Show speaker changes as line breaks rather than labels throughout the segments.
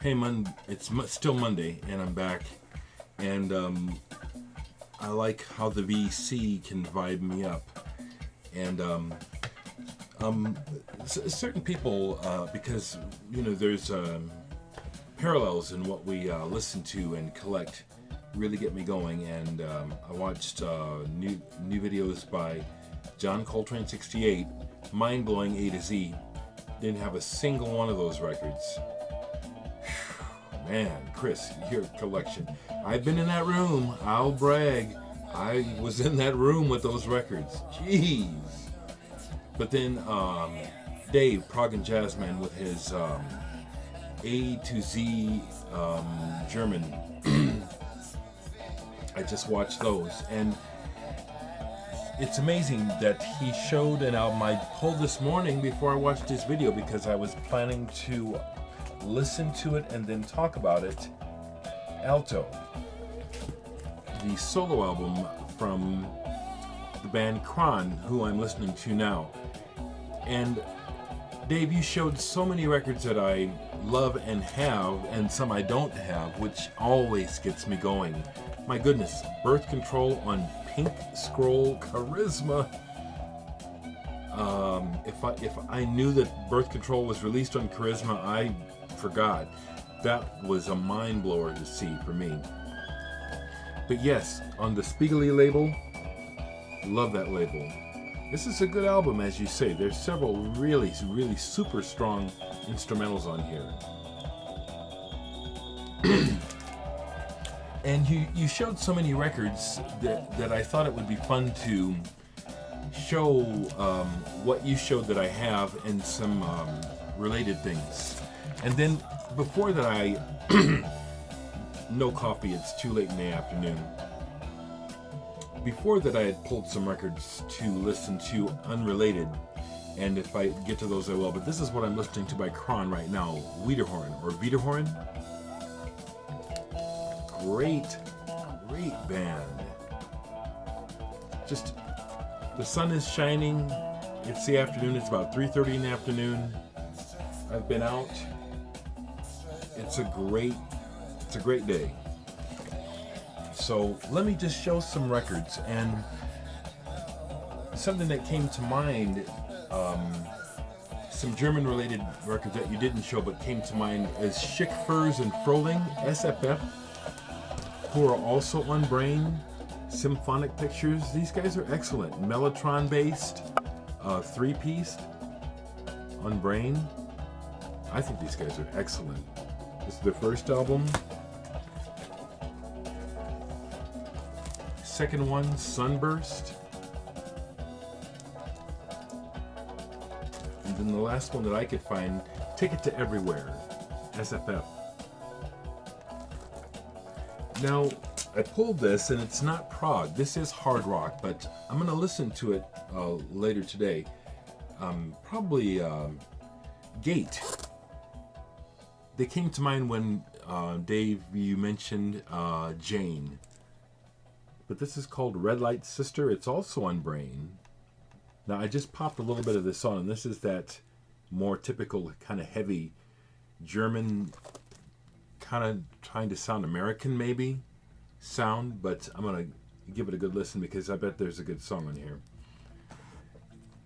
Hey, it's still Monday, and I'm back, and I like how the VC can vibe me up, and certain people, because there's parallels in what we listen to and collect, really get me going. And I watched new videos by John Coltrane 68, mind-blowing A to Z. Didn't have a single one of those records. Man, Chris, your collection. I've been in that room. I'll brag. I was in that room with those records. Jeez. But then Dave, progandjazzman, with his A to Z German. I just watched those, and it's amazing that he showed an album I pulled this morning before I watched his video, because I was planning to listen to it and then talk about it. Alto, the solo album from the band Kron, who I'm listening to now. And Dave, you showed so many records that I love and have, and some I don't have, which always gets me going. My goodness, Birth Control on Pink Scroll Charisma. If I knew that Birth Control was released on Charisma, I forgot. That was a mind blower to see for me. But yes, on the Spiegel label, love that label. This is a good album, as you say. There's several really, really super strong instrumentals on here. And you showed so many records that I thought it would be fun to show what you showed that I have, and some related things. And then before that, no coffee, it's too late in the afternoon. Before that, I had pulled some records to listen to unrelated, and if I get to those I will, but this is what I'm listening to by Kron right now, Wiederhorn. Great band. Just, the sun is shining, it's the afternoon, it's about 3:30 in the afternoon. I've been out. It's a great day. So let me just show some records, and something that came to mind, some German related records that you didn't show but came to mind, is Schick Furs and Frohling, SFF, who are also on Brain, Symphonic Pictures. These guys are excellent. Mellotron based, 3-piece on Brain. I think these guys are excellent. This is their first album. Second one, Sunburst. And then the last one that I could find, Ticket to Everywhere, SFF. Now, I pulled this, and it's not prog. This is hard rock, but I'm going to listen to it later today. Probably Gate. They came to mind when, Dave, you mentioned Jane. But this is called Red Light Sister. It's also on Brain. Now, I just popped a little bit of this on, and this is that more typical kind of heavy German, kind of trying to sound American maybe sound, but I'm going to give it a good listen because I bet there's a good song on here.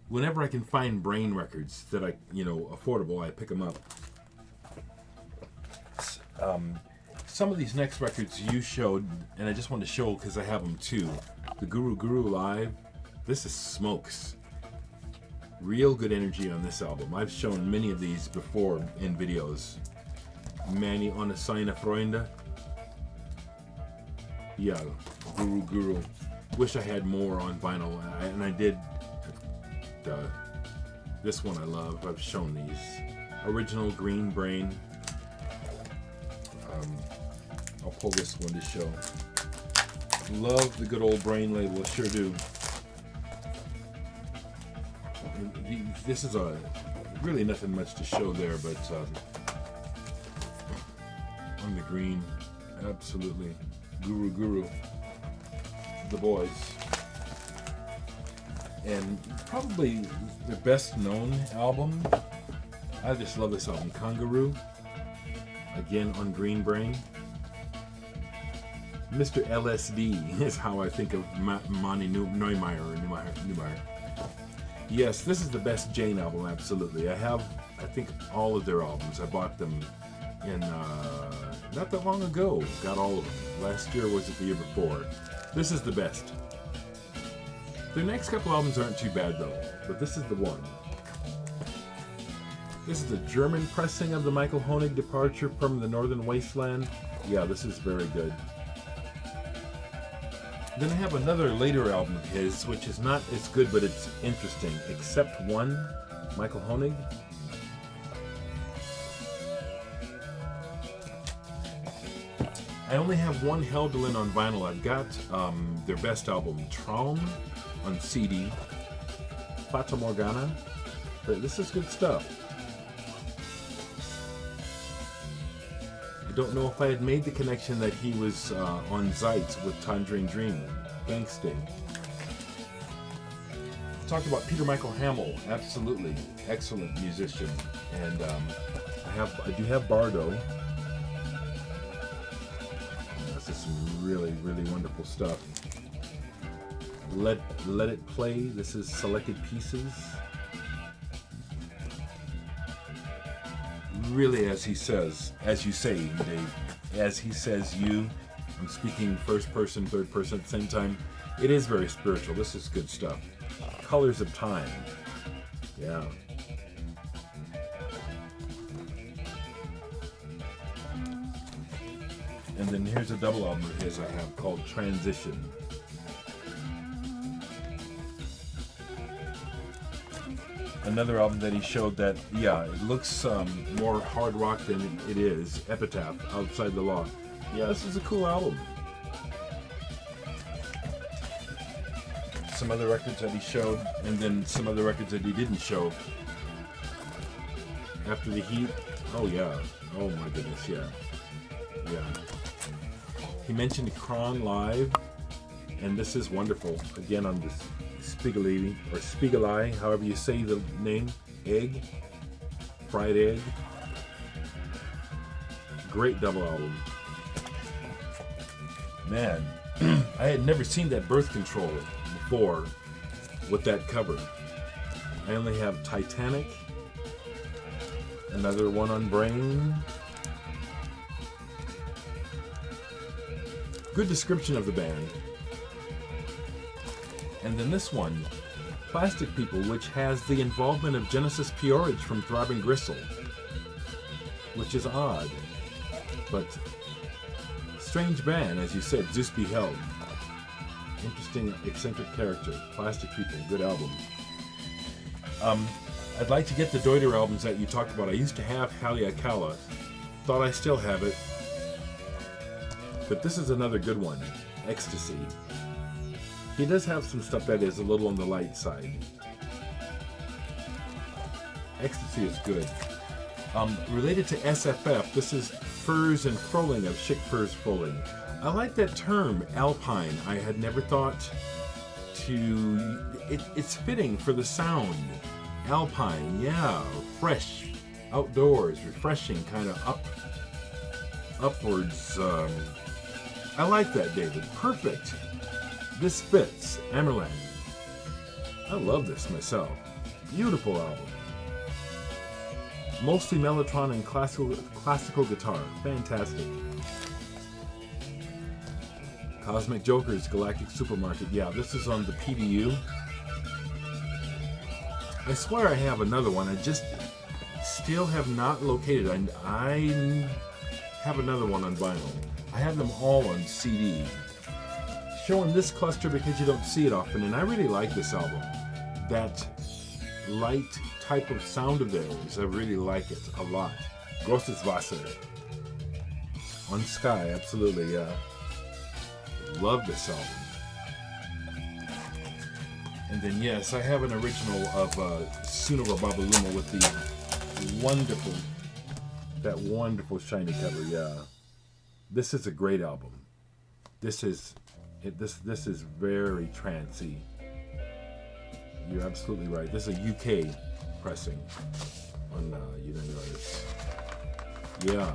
Whenever I can find Brain records that I, affordable, I pick them up. Some of these next records you showed, and I just wanted to show because I have them too. The Guru Live. This is smokes. Real good energy on this album. I've shown many of these before in videos. Manny on a Seine Freunde. Yeah, Guru. Wish I had more on vinyl, and I did. This one I love. I've shown these. Original Green Brain. I'll pull this one to show. Love the good old Brain label, sure do. This is really nothing much to show there, but on the green, absolutely. Guru, the boys. And probably their best known album, I just love this album, Kangaroo. again on Green Brain. Mr. LSD is how I think of Monty Neumeier. Yes, this is the best Jane album, absolutely. I have, I think, all of their albums. I bought them in, not that long ago. Got all of them. Last year, was it the year before? This is the best. Their next couple albums aren't too bad, though. But this is the one. This is the German pressing of the Michael Honig Departure from the Northern Wasteland. Yeah, this is very good. Then I have another later album of his, which is not as good, but it's interesting. Except One, Michael Honig. I only have one Helderlin on vinyl. I've got their best album, Traum, on CD. Fata Morgana. But this is good stuff. I don't know if I had made the connection that he was on Zeitz with Tangerine Dream. Thanks, Dave. Talked about Peter Michael Hamel. Absolutely excellent musician. And I do have Bardo. This is some really, really wonderful stuff. Let It Play. This is Selected Pieces. Really, as he says, as you say, Dave, as he says you, I'm speaking first person, third person at the same time. It is very spiritual. This is good stuff. Colors of Time. Yeah. And then here's a double album of his I have called Transition. Another album that he showed that, yeah, it looks more hard rock than it is. Epitaph, Outside the Law. Yeah, this is a cool album. Some other records that he showed, and then some other records that he didn't show. After the Heat. Oh, yeah. Oh, my goodness, yeah. Yeah. He mentioned Kron Live, and this is wonderful. Again, on this Spiegelei, or Spiegelei, however you say the name. Egg. Fried Egg. Great double album. Man, I had never seen that Birth Control before with that cover. I only have Titanic. Another one on Brain. Good description of the band. And then this one, Plastic People, which has the involvement of Genesis Peorage from Throbbing Gristle, which is odd, but strange band, as you said. Zeus Be Held. Interesting, eccentric character. Plastic People, good album. I'd like to get the Deuter albums that you talked about. I used to have Haleakala. Thought I still have it. But this is another good one. Ecstasy. He does have some stuff that is a little on the light side. Ecstasy is good. Related to SFF, this is Furs and Froling of Schick Furs Froling. I like that term, alpine. I had never thought to... It's fitting for the sound. Alpine, yeah. Fresh, outdoors, refreshing, kind of upwards. I like that, David. Perfect. This fits. Amerland. I love this myself. Beautiful album. Mostly Mellotron and classical guitar. Fantastic. Cosmic Jokers, Galactic Supermarket. Yeah, this is on the PDU. I swear I have another one. I just still have not located. I have another one on vinyl. I have them all on CD. Showing this cluster because you don't see it often, and I really like this album. That light type of sound of theirs, I really like it a lot. Grosses Wasser. On Sky, absolutely, yeah. Love this album. And then, yes, I have an original of Sunova Babaluma with that wonderful shiny cover, yeah. This is a great album. This is very trancy. You're absolutely right. This is a UK pressing on United Artists. Yeah,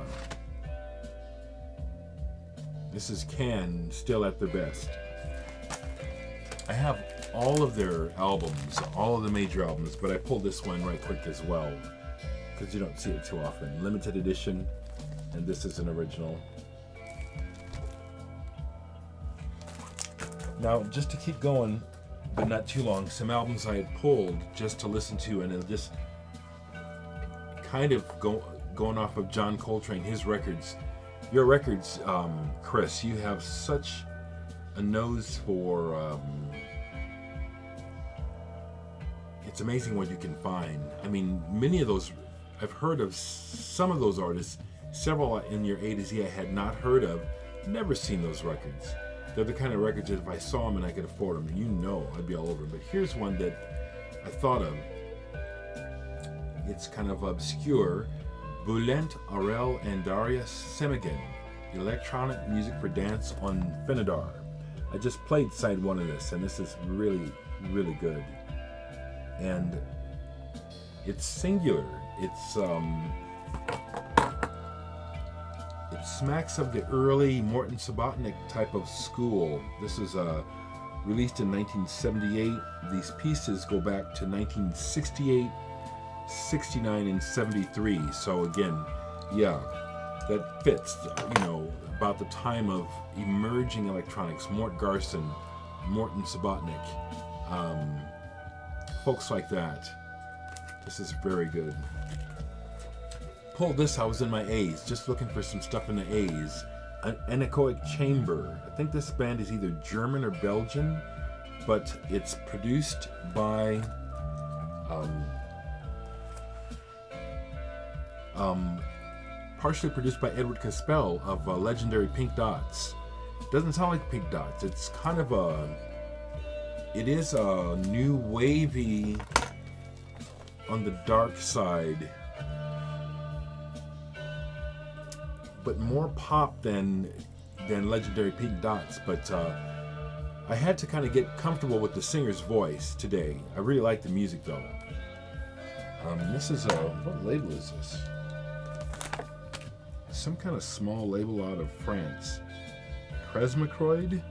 This is Can, still at their best. I have all of their albums, all of the major albums, but I pulled this one right quick as well, because you don't see it too often. Limited edition, and this is an original. Now, just to keep going, but not too long, some albums I had pulled just to listen to, and it just kind of going off of John Coltrane, his records. Your records, Chris, you have such a nose for, it's amazing what you can find. I mean, many of those, I've heard of some of those artists, several in your A to Z I had not heard of, never seen those records. They're the kind of records that if I saw them and I could afford them, you know I'd be all over them. But here's one that I thought of. It's kind of obscure. Bülent Arel and Daria Semigan, electronic music for dance on Finadar. I just played side one of this, and this is really, really good. And it's singular. It smacks of the early Morton Subotnick type of school. This was released in 1978. These pieces go back to 1968, 69, and 73. So again, yeah, that fits, you know, about the time of emerging electronics. Mort Garson, Morton Subotnick, folks like that. This is very good. Pulled this, I was in my A's, just looking for some stuff in the A's. An anechoic chamber. I think this band is either German or Belgian, but it's produced by partially produced by Edward Caspell of legendary Pink Dots. Doesn't sound like Pink Dots. It's kind of it is a new wavy on the dark side, but more pop than legendary Pink Dots. But I had to kind of get comfortable with the singer's voice today. I really like the music though. This is what label is this? Some kind of small label out of France. Kresmacroid?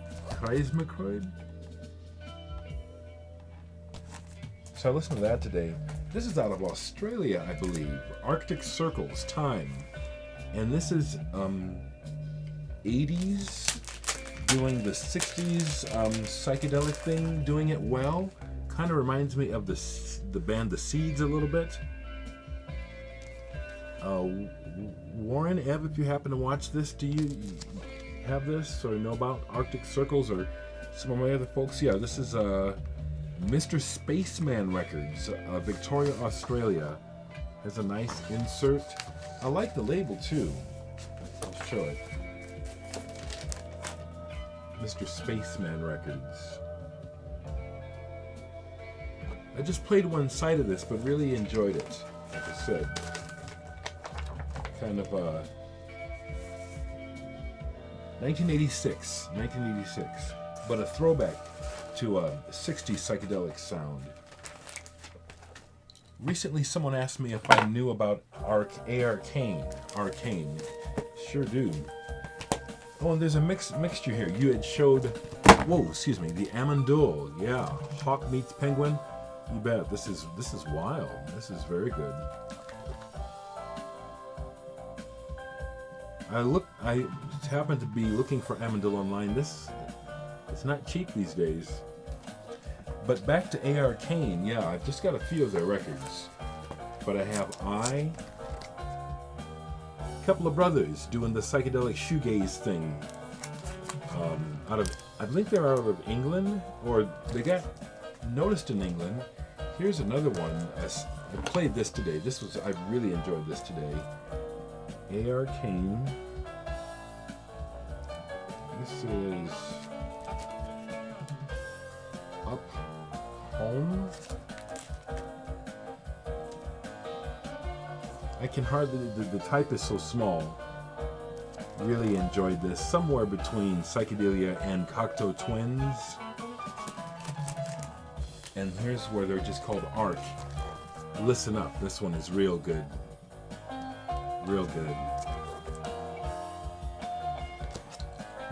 So I listened to that today. This is out of Australia, I believe. Arctic Circles, Time. And this is 80s doing the 60s psychedelic thing, doing it well. Kind of reminds me of the band The Seeds a little bit. Warren, Ev, if you happen to watch this, do you have this or know about Arctic Circles or some of my other folks? Yeah, this is Mr. Spaceman Records, Victoria, Australia. Has a nice insert. I like the label too. I'll show it. Mr. Spaceman Records. I just played one side of this, but really enjoyed it. Like I said, kind of 1986, but a throwback to a 60s psychedelic sound. Recently, someone asked me if I knew about Arcane. Sure do. Oh, and there's a mixture here. You had showed, the Amandul. Yeah, Hawk meets Penguin. You bet. This is wild. This is very good. I happened to be looking for Amandul online. It's not cheap these days. But back to Arcane, yeah, I've just got a few of their records. But I have a couple of brothers doing the psychedelic shoegaze thing. I believe they're out of England, or they got noticed in England. Here's another one. I played this today. I really enjoyed this today. Arcane. This is Up Home. I can hardly, the type is so small. Really enjoyed this. Somewhere between Psychedelia and Cocteau Twins. And here's where they're just called Arc. Listen up, this one is real good. Real good.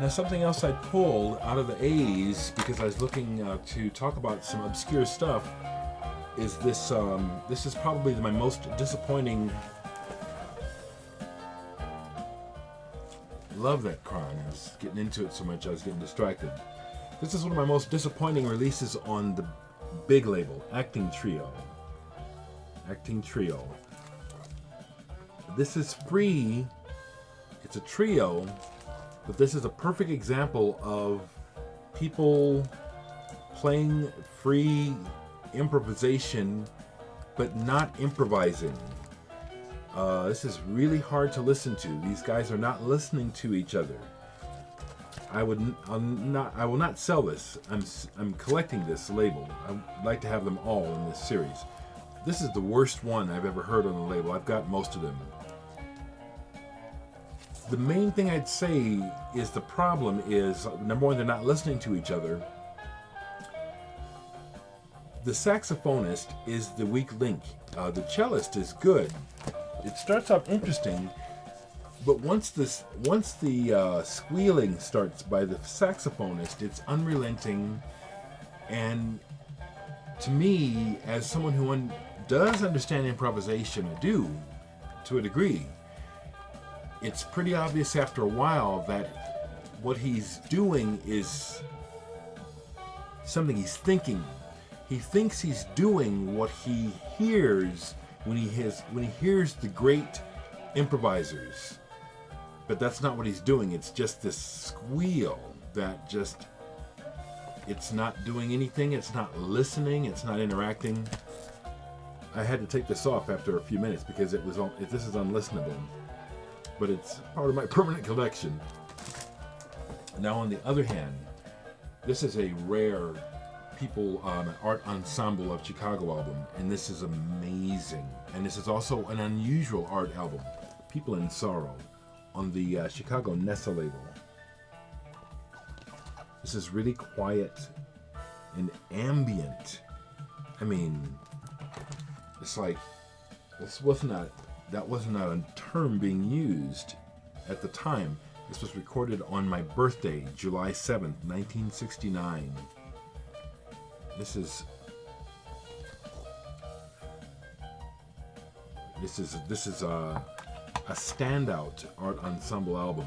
Now, something else I pulled out of the A's because I was looking to talk about some obscure stuff is this. This is probably my most disappointing. Love that cron. I was getting into it so much I was getting distracted. This is one of my most disappointing releases on the big label, Acting Trio. Acting Trio. This is free. It's a trio, but this is a perfect example of people playing free improvisation, but not improvising. This is really hard to listen to. These guys are not listening to each other. I will not sell this. I'm collecting this label. I'd like to have them all in this series. This is the worst one I've ever heard on the label. I've got most of them. The main thing I'd say is the problem is, number one, they're not listening to each other. The saxophonist is the weak link. The cellist is good. It starts off interesting, but once the squealing starts by the saxophonist, it's unrelenting. And to me, as someone who does understand improvisation, I do, to a degree, it's pretty obvious after a while that what he's doing is something he's thinking. He thinks he's doing what he hears when he hears the great improvisers. But that's not what he's doing. It's just this squeal that just, it's not doing anything. It's not listening. It's not interacting. I had to take this off after a few minutes because this is unlistenable. But it's part of my permanent collection. Now, on the other hand, this is a rare art ensemble of Chicago album, and this is amazing. And this is also an unusual art album, People in Sorrow, on the Chicago Nessa label. This is really quiet and ambient. I mean, it's like that was not a term being used at the time. This was recorded on my birthday, July 7th, 1969. This is a standout art ensemble album.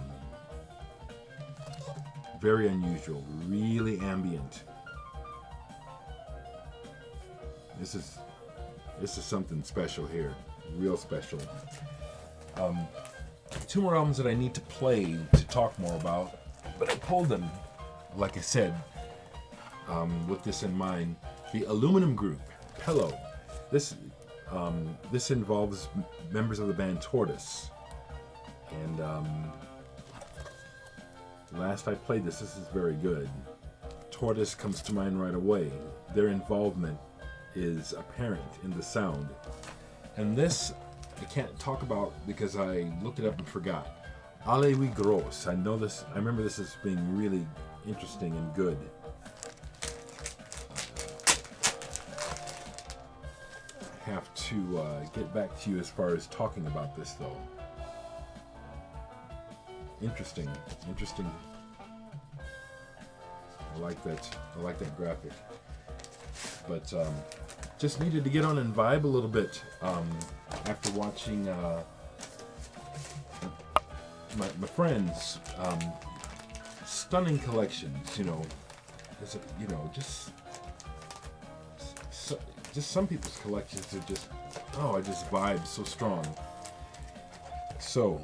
Very unusual, really ambient. This is something special here, real special. Two more albums that I need to play to talk more about, but I pulled them, like I said, with this in mind. The Aluminum Group, Pello. This involves members of the band Tortoise. And last I played this is very good. Tortoise comes to mind right away. Their involvement is apparent in the sound. And this I can't talk about because I looked it up and forgot. Ale We Gross. I remember this as being really interesting and good. I have to get back to you as far as talking about this, though. Interesting. I like that graphic. But just needed to get on and vibe a little bit after watching my friends' stunning collections. Just some people's collections are just, I just vibe so strong. So